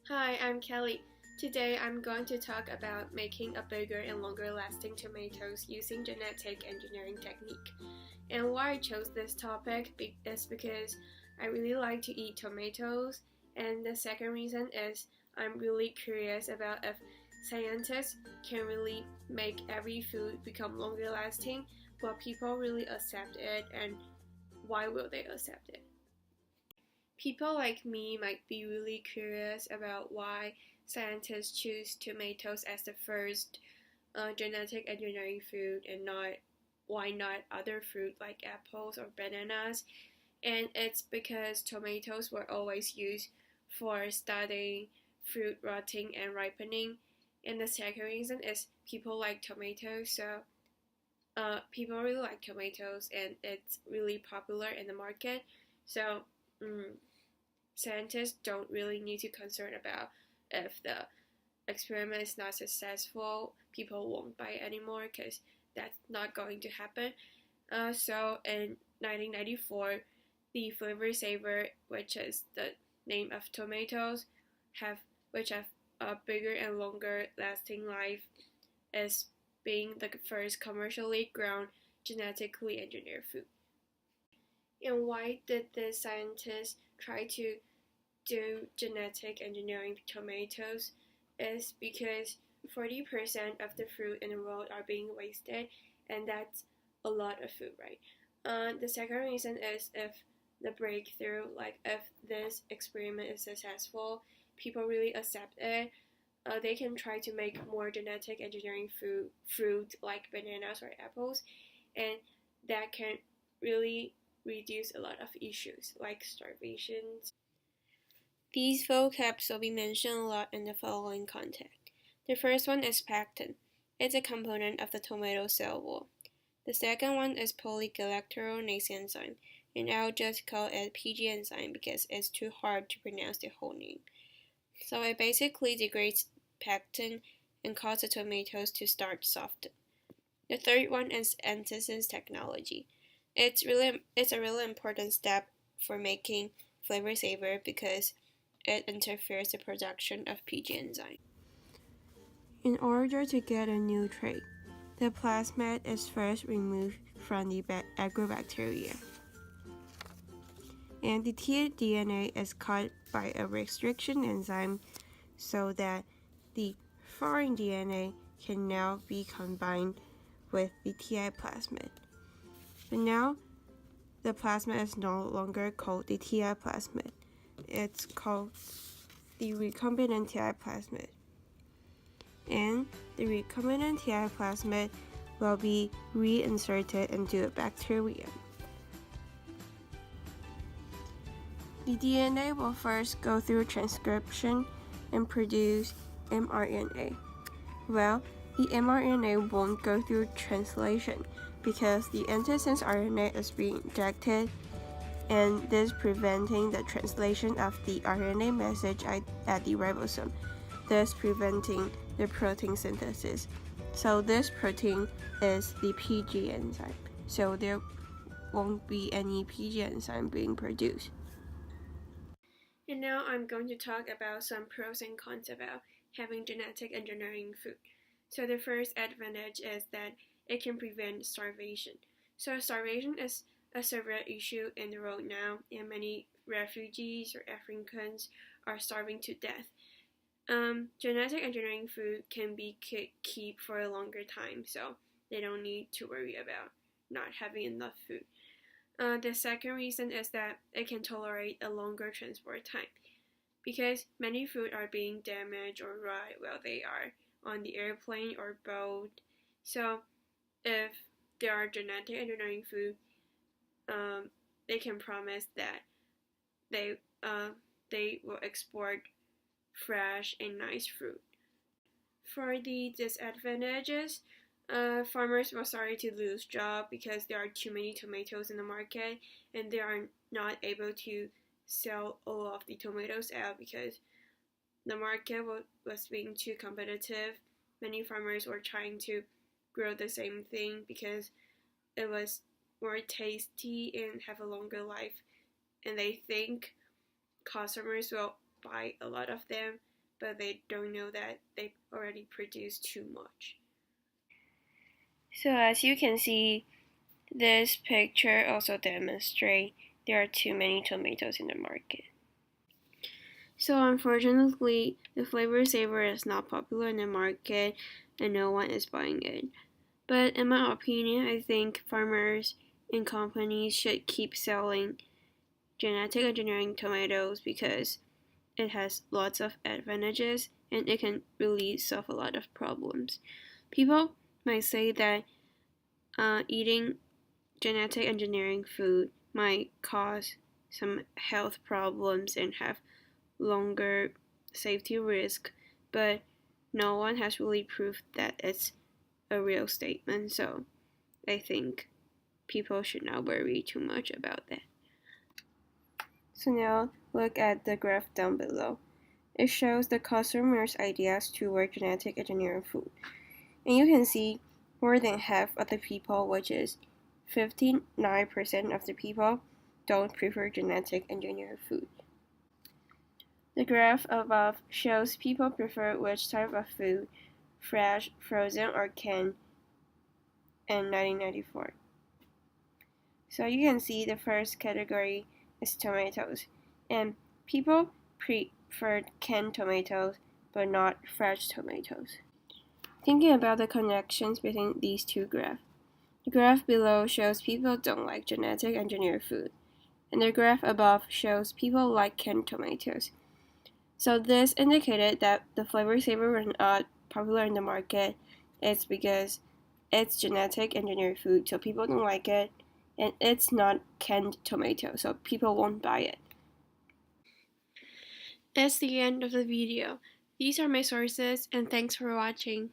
Hi, I'm Kelly. Today I'm going to talk about making a bigger and longer lasting tomatoes using genetic engineering technique. And why I chose this topic is because I really like to eat tomatoes, and the second reason is I'm really curious about if scientists can really make every food become longer lasting, will people really accept it, and why will they accept it? People like me might be really curious about why scientists choose tomatoes as the first genetic engineering food and not why not other fruit like apples or bananas. And it's because tomatoes were always used for studying fruit rotting and ripening. And the second reason is people like tomatoes, so people really like tomatoes and it's really popular in the market. So mm, scientists don't really need to concern about if the experiment is not successful, people won't buy it anymore because that's not going to happen. So in 1994, the Flavor Saver, which is the name of tomatoes, which have a bigger and longer lasting life, is being the first commercially grown genetically engineered food. And why did the scientists try to do genetic engineering tomatoes is because 40% of the fruit in the world are being wasted, and that's a lot of food, right? The second reason is if the breakthrough, like if this experiment is successful, people really accept it. They can try to make more genetic engineering fruit like bananas or apples, and that can really reduce a lot of issues like starvation. These vocabs will be mentioned a lot in the following context. The first one is pectin. It's a component of the tomato cell wall. The second one is polygalacturonase enzyme, and I'll just call it PG enzyme because it's too hard to pronounce the whole name. So it basically degrades pectin and causes the tomatoes to start soften. The third one is antisense technology. It's a really important step for making Flavor Saver because it interferes the production of PG enzyme. In order to get a new trait, the plasmid is first removed from the agrobacteria, and the tDNA is cut by a restriction enzyme so that the foreign DNA can now be combined with the TI plasmid. But now, the plasmid is no longer called the TI plasmid. It's called the recombinant TI plasmid. And the recombinant TI plasmid will be reinserted into a bacterium. The DNA will first go through transcription and produce mRNA. Well, the mRNA won't go through translation because the antisense RNA is being injected, and this preventing the translation of the RNA message at the ribosome, thus preventing the protein synthesis. So this protein is the PG enzyme. So there won't be any PG enzyme being produced. And now I'm going to talk about some pros and cons about having genetic engineering food. So the first advantage is that it can prevent starvation. So starvation is a severe issue in the world now, and many refugees or Africans are starving to death. Genetic engineering food can be keep for a longer time, so they don't need to worry about not having enough food. The second reason is that it can tolerate a longer transport time because many food are being damaged or rot while they are on the airplane or boat. So if there are genetic engineering food, they can promise that they will export fresh and nice fruit. For the disadvantages, farmers will start to lose jobs because there are too many tomatoes in the market and they are not able to sell all of the tomatoes out because the market was being too competitive. Many farmers were trying to grow the same thing because it was more tasty and have a longer life, and they think customers will buy a lot of them, but they don't know that they already produce too much. So as you can see, this picture also demonstrates there are too many tomatoes in the market. So unfortunately, the Flavor Saver is not popular in the market and no one is buying it. But in my opinion, I think farmers and companies should keep selling genetic engineering tomatoes because it has lots of advantages and it can really solve a lot of problems. People might say that eating genetic engineering food might cause some health problems and have longer safety risk, but no one has really proved that it's a real statement, so I think people should not worry too much about that. So now look at the graph down below. It shows the customers' ideas toward genetic engineering food. And you can see more than half of the people, which is 59% of the people, don't prefer genetic engineered food. The graph above shows people prefer which type of food, fresh, frozen, or canned in 1994. So you can see the first category is tomatoes, and people preferred canned tomatoes but not fresh tomatoes. Thinking about the connections between these two graphs, the graph below shows people don't like genetic engineered food, and the graph above shows people like canned tomatoes. So this indicated that the Flavor Saver was not popular in the market. It's because it's genetic engineered food, so people don't like it, and it's not canned tomato, so people won't buy it. That's the end of the video. These are my sources, and thanks for watching.